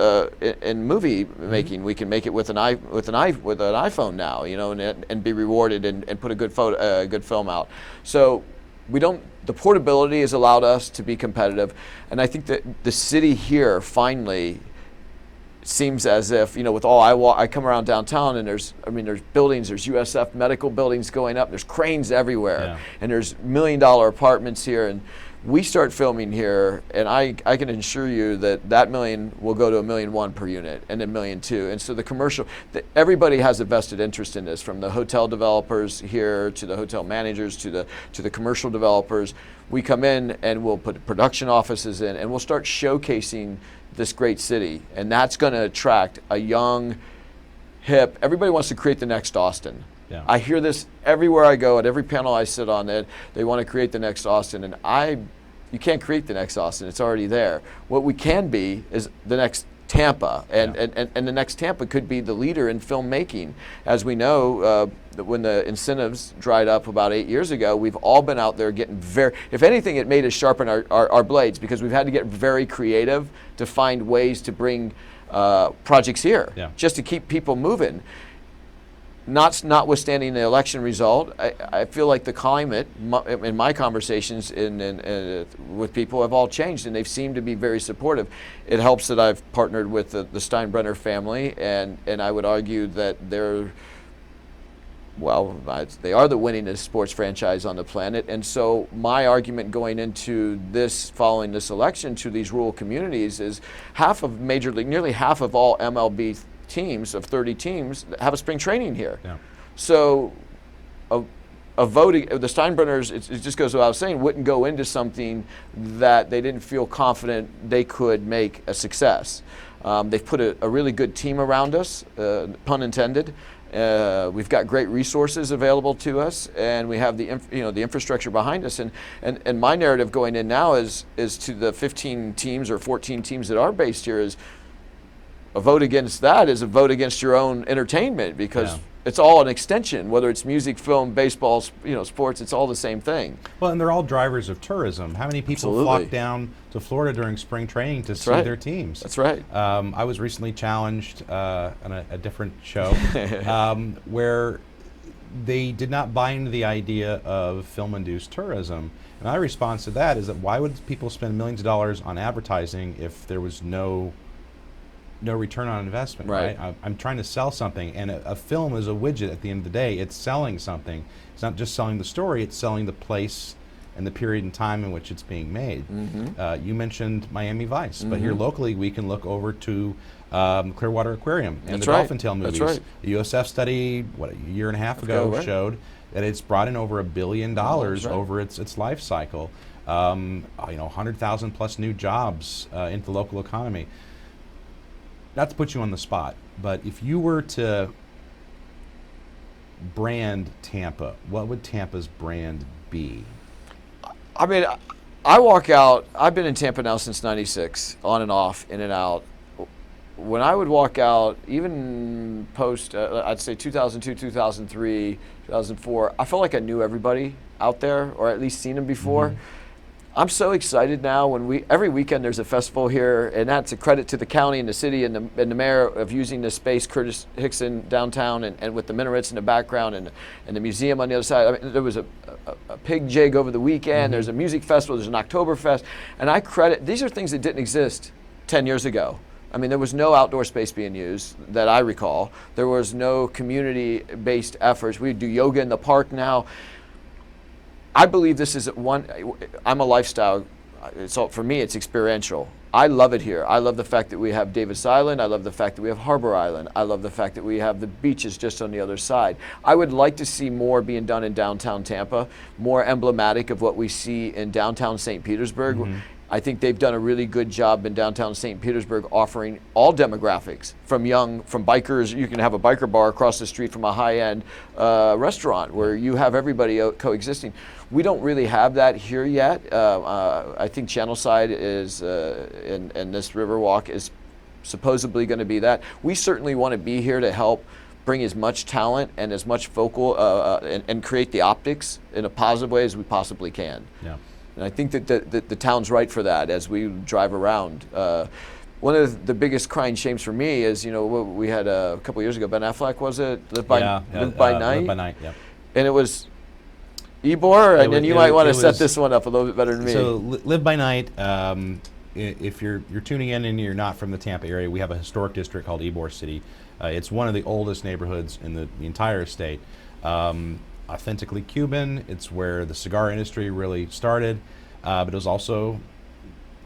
in movie making. We can make it with an iPhone now, you know, and be rewarded and put a good good film out. So we don't. The portability has allowed us to be competitive, and I think that the city here finally seems as if, you know, with I come around downtown and there's buildings, there's USF medical buildings going up, there's cranes everywhere, and there's $1 million apartments here, and we start filming here, and I can assure you that million will go to $1.1 million per unit, and then $1.2 million. And so the commercial, everybody has a vested interest in this, from the hotel developers here to the hotel managers to the commercial developers. We come in and we'll put production offices in, and we'll start showcasing this great city, and that's going to attract a young, hip. Everybody wants to create the next Austin. Yeah. I hear this everywhere I go, at every panel I sit on, that they want to create the next Austin, and you can't create the next Austin. It's already there. What we can be is the next Tampa, and the next Tampa could be the leader in filmmaking. As we know, when the incentives dried up about 8 years ago, we've all been out there getting if anything, it made us sharpen our blades, because we've had to get very creative to find ways to bring projects here, just to keep people moving. Notwithstanding the election result, I feel like the climate in my conversations with people have all changed, and they've seemed to be very supportive. It helps that I've partnered with the Steinbrenner family, and I would argue that they are the winningest sports franchise on the planet. And so my argument going into this, following this election, to these rural communities is nearly half of all MLB teams, of 30 teams, have a spring training here. Yeah. So a voting, the Steinbrenners, it just goes without saying, wouldn't go into something that they didn't feel confident they could make a success. They've put a really good team around us, pun intended. We've got great resources available to us, and we have the infrastructure behind us. And my narrative going in now is to the 15 teams or 14 teams that are based here, is a vote against that is a vote against your own entertainment, because it's all an extension, whether it's music, film, baseball, sports, it's all the same thing. Well, and they're all drivers of tourism. How many people flock down to Florida during spring training to see their teams? That's right. I was recently challenged on a different show where they did not buy into the idea of film-induced tourism. And my response to that is that why would people spend millions of dollars on advertising if there was no return on investment, right? I'm trying to sell something, and a film is a widget at the end of the day. It's selling something. It's not just selling the story, it's selling the place and the period and time in which it's being made. Mm-hmm. You mentioned Miami Vice, but here locally we can look over to Clearwater Aquarium and the Dolphin Tale movies. That's right. The USF study, a year and a half ago, showed that it's brought in over $1 billion over its life cycle. 100,000 plus new jobs into the local economy. Not to put you on the spot, but if you were to brand Tampa, what would Tampa's brand be? I mean, I walk out, I've been in Tampa now since '96, on and off, in and out. when I would walk out, even post, I'd say 2002, 2003, 2004, I felt like I knew everybody out there, or at least seen them before. Mm-hmm. I'm so excited now when every weekend there's a festival here, and that's a credit to the county and the city and the mayor of using the space, Curtis Hickson downtown, and with the minarets in the background and the museum on the other side. I mean, there was a pig jig over the weekend, there's a music festival, there's an Oktoberfest, and I credit, these are things that didn't exist 10 years ago. I mean, there was no outdoor space being used that I recall. There was no community-based efforts. We do yoga in the park now. I believe this is I'm a lifestyle, so for me it's experiential. I love it here. I love the fact that we have Davis Island. I love the fact that we have Harbor Island. I love the fact that we have the beaches just on the other side. I would like to see more being done in downtown Tampa, more emblematic of what we see in downtown St. Petersburg. Mm-hmm. I think they've done a really good job in downtown St. Petersburg offering all demographics, from bikers. You can have a biker bar across the street from a high-end restaurant where you have everybody coexisting. We don't really have that here yet. I think Channelside is, and this Riverwalk is supposedly going to be that. We certainly want to be here to help bring as much talent and as much focal and create the optics in a positive way as we possibly can. Yeah. And I think that the town's right for that as we drive around. One of the biggest crying shames for me is, we had a couple years ago, Ben Affleck, was it? Live by Night? Live by Night, yeah. And it was Ybor, and then you might want to set this one up a little bit better than me. So Live by Night, if you're tuning in and you're not from the Tampa area, we have a historic district called Ybor City. It's one of the oldest neighborhoods in the entire state. Authentically Cuban. It's where the cigar industry really started, but it was also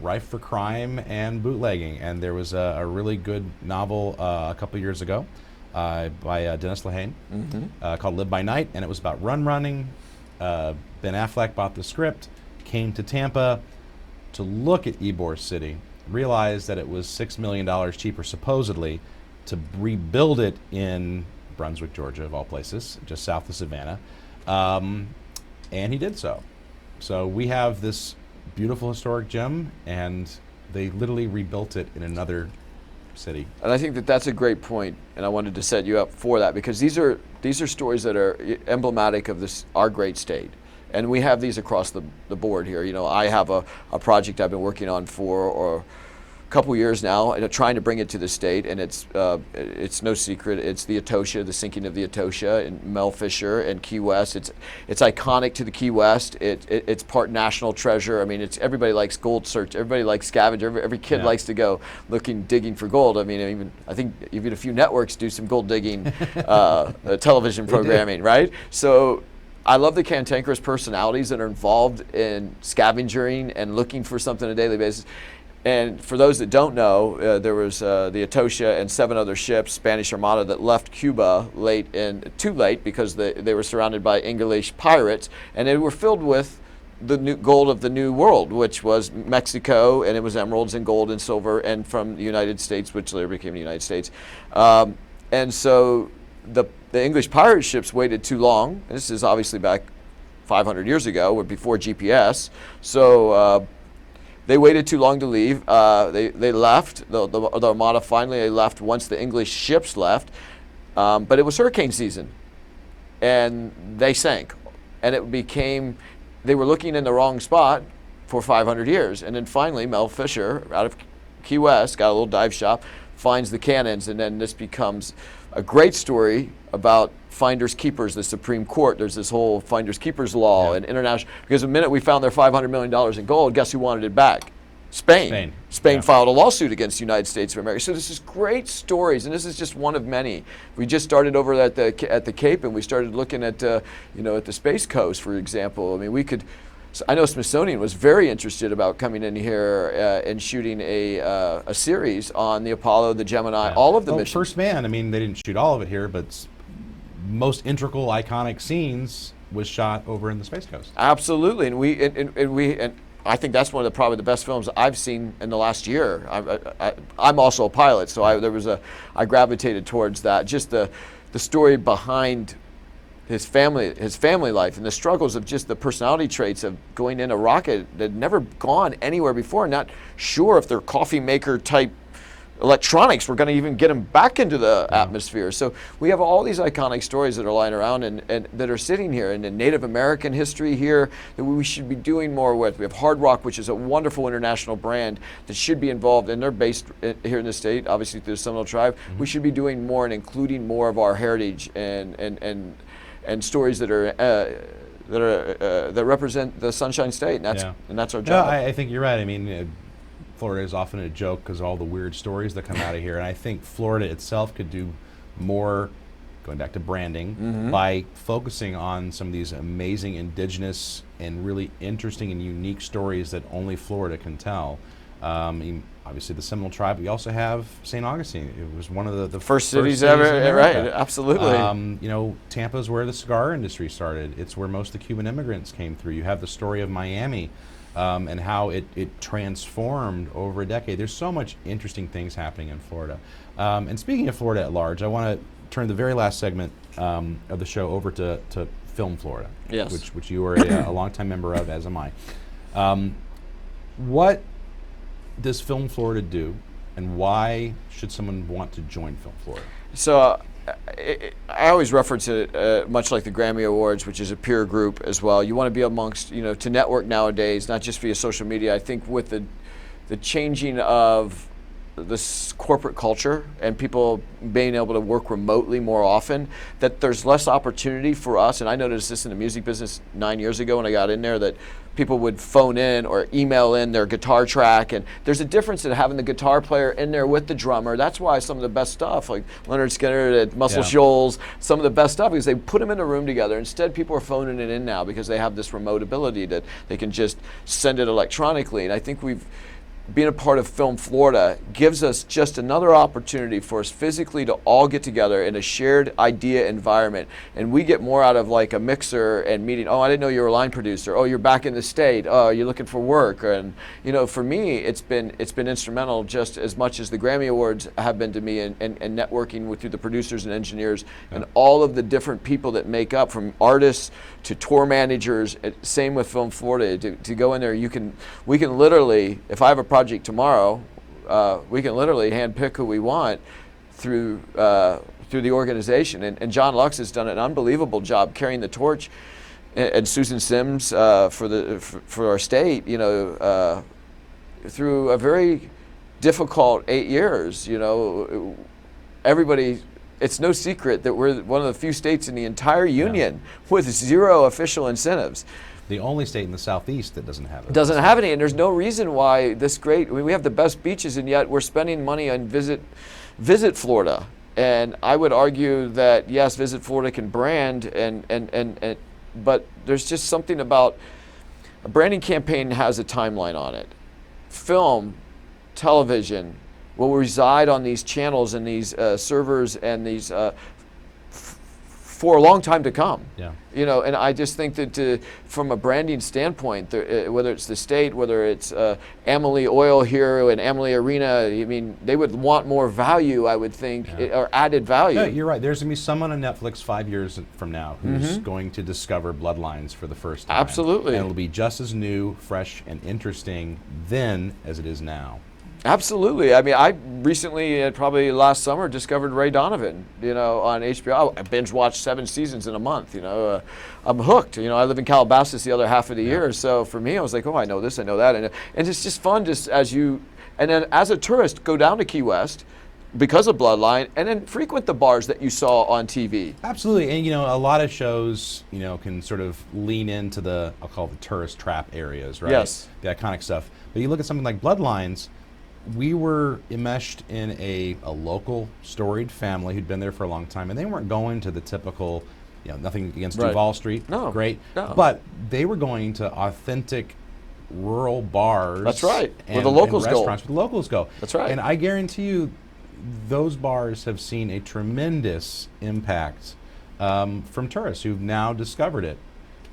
rife for crime and bootlegging. And there was a really good novel a couple years ago by Dennis Lehane called Live by Night, and it was about running. Ben Affleck bought the script, came to Tampa to look at Ybor City, realized that it was $6 million cheaper supposedly to rebuild it in Brunswick, Georgia, of all places, just south of Savannah, and he did so. So we have this beautiful historic gem, and they literally rebuilt it in another city. And I think that's a great point, and I wanted to set you up for that, because these are stories that are emblematic of our great state. And we have these across the board here. I have a project I've been working on for couple years now, trying to bring it to the state, and it's no secret. It's the Etosha, the sinking of the Etosha in Mel Fisher and Key West. It's iconic to the Key West. It's part national treasure. I mean, everybody likes gold search. Everybody likes scavenger. Every kid likes to go digging for gold. I mean, I think even a few networks do some gold digging television programming, right? So I love the cantankerous personalities that are involved in scavenging and looking for something on a daily basis. And for those that don't know, there was the Etosha and 7 other ships, Spanish Armada, that left Cuba too late because they were surrounded by English pirates, and they were filled with the new gold of the New World, which was Mexico, and it was emeralds and gold and silver, and from the United States, which later became the United States. And so the English pirate ships waited too long. This is obviously back 500 years ago, or before GPS. So they waited too long to leave. They left. The Armada finally left once the English ships left. But it was hurricane season, and they sank. And they were looking in the wrong spot for 500 years. And then finally, Mel Fisher, out of Key West, got a little dive shop, finds the cannons, and then this becomes a great story about finders keepers, the Supreme Court. There's this whole finders keepers law and international, because the minute we found their $500 million in gold, guess who wanted it back? Spain filed a lawsuit against the United States of America. So this is great stories, and this is just one of many. We just started over at the Cape, and we started looking at at the Space Coast, for example. I mean, I know Smithsonian was very interested about coming in here and shooting a series on the Apollo, the Gemini, all of the missions. First Man, I mean, they didn't shoot all of it here, but most integral, iconic scenes was shot over in the Space Coast. Absolutely, and I think that's one of probably the best films I've seen in the last year. I'm also a pilot, so I gravitated towards that. Just the story behind his family life, and the struggles of just the personality traits of going in a rocket that had never gone anywhere before, not sure if they're coffee maker type electronics, we're going to even get them back into the atmosphere. So we have all these iconic stories that are lying around and that are sitting here, and the Native American history here that we should be doing more with. We have Hard Rock, which is a wonderful international brand that should be involved, and they're based here in the state, obviously through the Seminole Tribe. We should be doing more and including more of our heritage and stories that are that represent the Sunshine State, and that's our job. No, I think you're right. I mean, Florida is often a joke because of all the weird stories that come out of here, and I think Florida itself could do more, going back to branding, by focusing on some of these amazing indigenous and really interesting and unique stories that only Florida can tell. Obviously the Seminole Tribe. We also have St. Augustine. It was one of the first cities ever, right? Absolutely. You know, Tampa is where the cigar industry started. It's where most of the Cuban immigrants came through. You have the story of Miami and how it transformed over a decade. There's so much interesting things happening in Florida. And speaking of Florida at large, I want to turn the very last segment of the show over to Film Florida, yes, which you are a longtime member of, as am I. What does Film Florida do, and why should someone want to join Film Florida? So I always reference it much like the Grammy Awards, which is a peer group as well. You want to be amongst, you know, to network nowadays, not just via social media. I think with the changing of this corporate culture and people being able to work remotely more often, that there's less opportunity for us. And I noticed this in the music business 9 years ago when I got in there, that people would phone in or email in their guitar track, and there's a difference in having the guitar player in there with the drummer. That's why some of the best stuff, like Leonard Skinner at Muscle Shoals, some of the best stuff, because they put them in a room together. Instead, people are phoning it in now because they have this remote ability that they can just send it electronically. And I think being a part of Film Florida gives us just another opportunity for us physically to all get together in a shared idea environment. And we get more out of like a mixer and meeting, oh, I didn't know you were a line producer. Oh, you're back in the state. Oh, you're looking for work. And, you know, for me, it's been instrumental just as much as the Grammy Awards have been to me, and networking through the producers and engineers and all of the different people that make up, from artists to tour managers. Same with Film Florida. To go in there, we can literally, if I have a project tomorrow, we can literally handpick who we want through the organization. And John Lux has done an unbelievable job carrying the torch, and Susan Sims for our state, you know, through a very difficult 8 years. You know, everybody. It's no secret that we're one of the few states in the entire union with zero official incentives. The only state in the Southeast that doesn't have it. Doesn't have any, and there's no reason why this great, I mean, we have the best beaches, and yet we're spending money on Visit Florida. And I would argue that, yes, Visit Florida can brand, but there's just something about a branding campaign has a timeline on it. Film, television, will reside on these channels and these servers and these for a long time to come. Yeah. You know, and I just think that from a branding standpoint, whether it's the state, whether it's Amalie Oil here and Amalie Arena, I mean, they would want more value, I would think, or added value. Yeah, you're right. There's going to be someone on Netflix 5 years from now who's going to discover Bloodlines for the first time. Absolutely. And it'll be just as new, fresh, and interesting then as it is now. Absolutely. I mean, I recently, probably last summer, discovered Ray Donovan, you know, on HBO. I binge watched 7 seasons in a month, you know. I'm hooked. You know, I live in Calabasas the other half of the year. So for me, I was like, oh, I know this, I know that. And it's just fun just and then as a tourist, go down to Key West because of Bloodline, and then frequent the bars that you saw on TV. Absolutely. And, you know, a lot of shows, you know, can sort of lean into I'll call it the tourist trap areas, right? Yes. The iconic stuff. But you look at something like Bloodlines, we were enmeshed in a local storied family who'd been there for a long time, and they weren't going to the typical, you know, nothing against Duval Street, great, but they were going to authentic rural bars. That's right, where the locals go. Restaurants where the locals go. That's right. And I guarantee you, those bars have seen a tremendous impact from tourists who've now discovered it.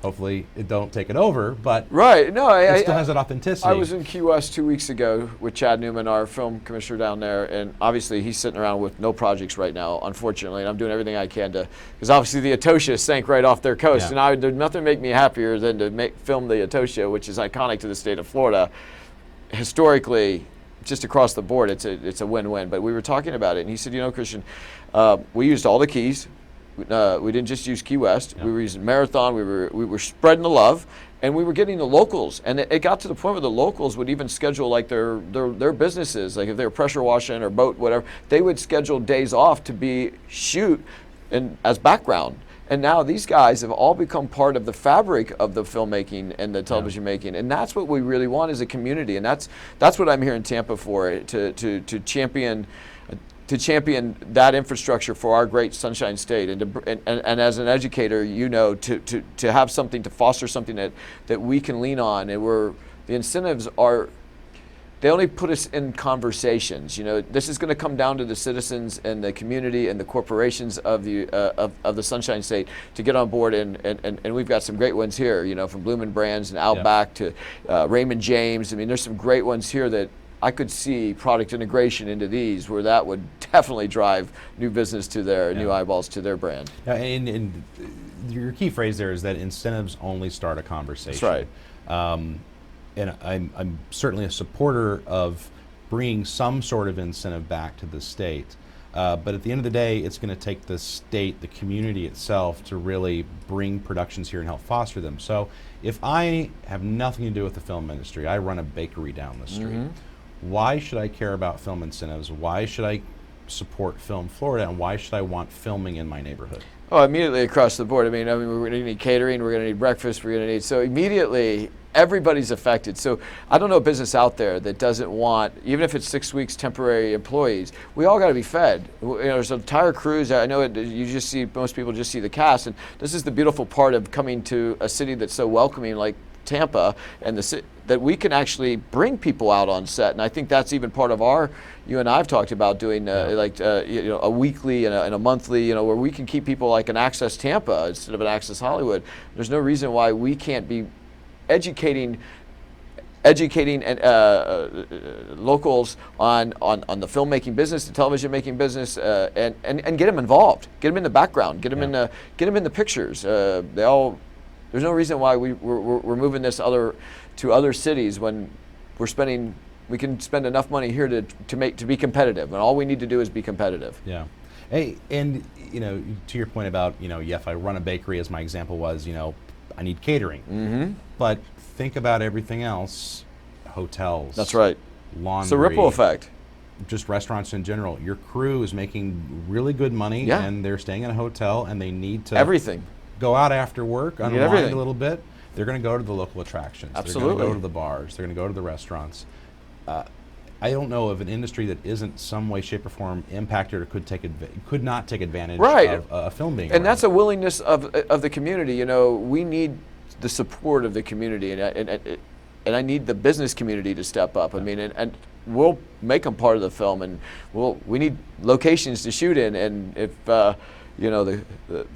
Hopefully it don't take it over, but right. No, it still has that authenticity. I was in Key West 2 weeks ago with Chad Newman, our film commissioner down there, and obviously he's sitting around with no projects right now, unfortunately, and I'm doing everything I can to, because obviously the Etosha sank right off their coast, and there's nothing make me happier than to film the Etosha, which is iconic to the state of Florida. Historically, just across the board, it's a win-win. But we were talking about it, and he said, Kristian, we used all the keys. We didn't just use Key West. Yeah. We were using Marathon. We were spreading the love, and we were getting the locals. And it got to the point where the locals would even schedule like their businesses, like if they were pressure washing or boat, whatever, they would schedule days off to shoot as background. And now these guys have all become part of the fabric of the filmmaking and the television making, and that's what we really want as a community. And that's what I'm here in Tampa for, to champion that infrastructure for our great Sunshine State, and as an educator, to have something, to foster something that we can lean on, and the incentives are. They only put us in conversations. This is going to come down to the citizens and the community and the corporations of the Sunshine State to get on board, and we've got some great ones here. From Bloomin' Brands and Outback to Raymond James. I mean, there's some great ones here that I could see product integration into these, where that would definitely drive new business to new eyeballs to their brand. And your key phrase there is that incentives only start a conversation. That's right. And I'm certainly a supporter of bringing some sort of incentive back to the state. But at the end of the day, it's going to take the state, the community itself, to really bring productions here and help foster them. So if I have nothing to do with the film industry, I run a bakery down the street. Mm-hmm. Why should I care about film incentives? Why should I support Film Florida? And why should I want filming in my neighborhood? Oh, immediately across the board. I mean, we're going to need catering, we're going to need breakfast, we're going to need, so immediately everybody's affected. So I don't know a business out there that doesn't want, even if it's 6 weeks temporary employees, we all got to be fed. There's entire crews. I know most people just see the cast, and this is the beautiful part of coming to a city that's so welcoming like Tampa, and that we can actually bring people out on set. And I think that's even part of you and I have talked about doing a weekly and a monthly, where we can keep people like an Access Tampa instead of an Access Hollywood. There's no reason why we can't be educating and locals on the filmmaking business, the television making business, and get them involved, get them in the background, get them in the pictures. There's no reason why we're moving this to other cities when we can spend enough money here to be competitive, and all we need to do is be competitive. Yeah. Hey, and to your point about if I run a bakery, as my example was, I need catering. Mm-hmm. But think about everything else: hotels. That's right. Laundry. It's a ripple effect. Just restaurants in general. Your crew is making really good money, and they're staying in a hotel, and they need to everything. Go out after work, unwind a little bit. They're going to go to the local attractions. Absolutely. They're going to go to the bars. They're going to go to the restaurants. I don't know of an industry that isn't some way, shape, or form impacted or could not take advantage of film being around. And that's a willingness of the community. We need the support of the community, and I need the business community to step up. I mean, and we'll make them part of the film, and we need locations to shoot in, and if the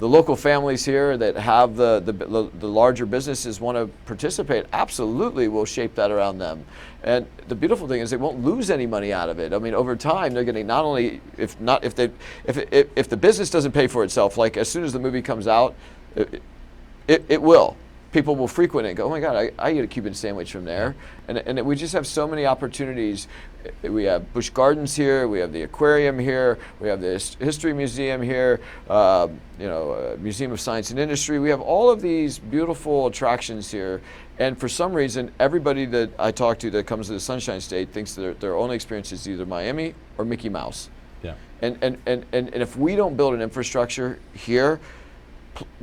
local families here that have the larger businesses want to participate, absolutely we'll shape that around them. And the beautiful thing is they won't lose any money out of it. I mean, over time they're getting not only if the business doesn't pay for itself, like as soon as the movie comes out, it will. People will frequent it and go, oh my God, I eat a Cuban sandwich from there. And we just have so many opportunities. We have Busch Gardens here, we have the aquarium here, we have the History Museum here, Museum of Science and Industry. We have all of these beautiful attractions here. And for some reason, everybody that I talk to that comes to the Sunshine State thinks their only experience is either Miami or Mickey Mouse. Yeah. And if we don't build an infrastructure here,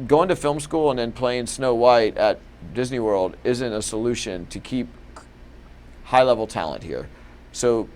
going to film school and then playing Snow White at Disney World isn't a solution to keep high-level talent here. So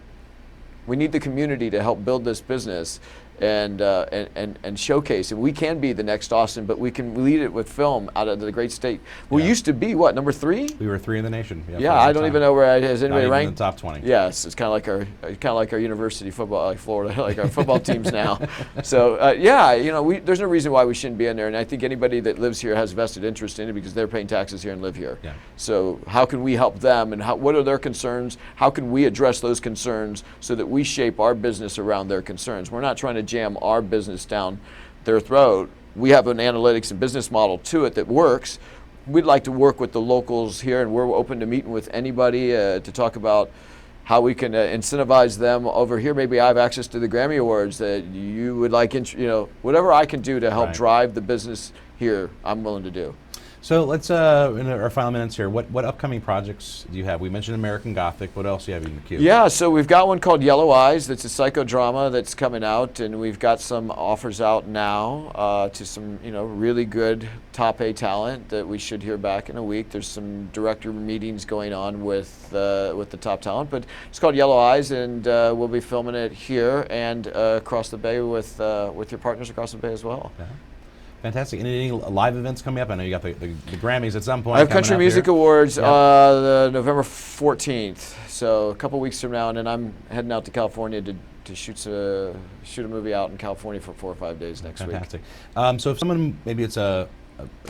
we need the community to help build this business and showcase. And we can be the next Austin, but we can lead it with film out of the great state. We used to be number 3? We were 3 in the nation. Yeah, I don't even know where has anybody ranked. In the top 20. Yes, it's kind of like our university football, like Florida, like our football teams now. So there's no reason why we shouldn't be in there. And I think anybody that lives here has vested interest in it because they're paying taxes here and live here. Yeah. So how can we help them, and what are their concerns? How can we address those concerns so that we shape our business around their concerns? We're not trying to jam our business down their throat. We have an analytics and business model to it that works. We'd like to work with the locals here, and we're open to meeting with anybody to talk about how we can incentivize them over here. Maybe I have access to the Grammy Awards that you would like, whatever I can do to help Right. drive the business here, I'm willing to do. So let's, in our final minutes here, what upcoming projects do you have? We mentioned American Gothic. What else do you have in the queue? Yeah, so we've got one called Yellow Eyes. That's a psychodrama that's coming out, and we've got some offers out now to some, really good top A talent that we should hear back in a week. There's some director meetings going on with the top talent, but it's called Yellow Eyes, and we'll be filming it here and across the bay with your partners across the bay as well. Uh-huh. Fantastic. And any live events coming up? I know you got the Grammys at some point. I have coming Country up Music here. Awards Yep. the November 14th, so a couple weeks from now, and then I'm heading out to California to shoot a movie out in California for 4 or 5 days next week. Fantastic. So if someone, maybe it's a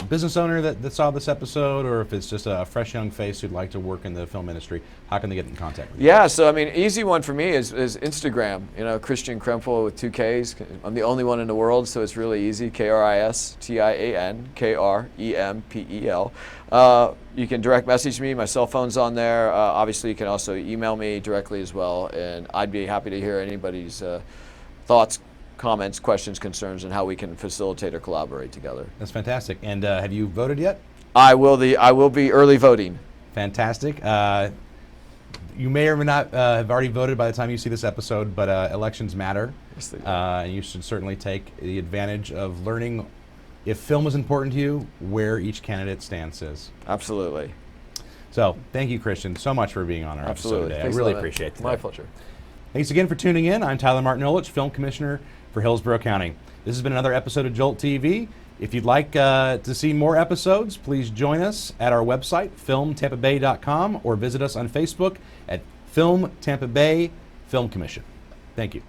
business owner that saw this episode, or if it's just a fresh young face who'd like to work in the film industry, how can they get in contact with you? Yeah, so I mean, easy one for me is Instagram. Kristian Krempel with 2 Ks. I'm the only one in the world, so it's really easy. Kristian Krempel. You can direct message me. My cell phone's on there. Obviously, you can also email me directly as well, and I'd be happy to hear anybody's thoughts, comments, questions, concerns, and how we can facilitate or collaborate together. That's fantastic. And have you voted yet? I will be early voting. Fantastic. You may or may not have already voted by the time you see this episode, but elections matter. Yes, they do. And you should certainly take the advantage of learning, if film is important to you, where each candidate's stance is. Absolutely. So thank you, Kristian, so much for being on our episode today. Thanks I really a lot, man. appreciate it. My pleasure. Thanks again for tuning in. I'm Tyler Martinulich, Film Commissioner for Hillsborough County. This has been another episode of Jolt TV. If you'd like to see more episodes, please join us at our website, filmtampabay.com, or visit us on Facebook at Film Tampa Bay Film Commission. Thank you.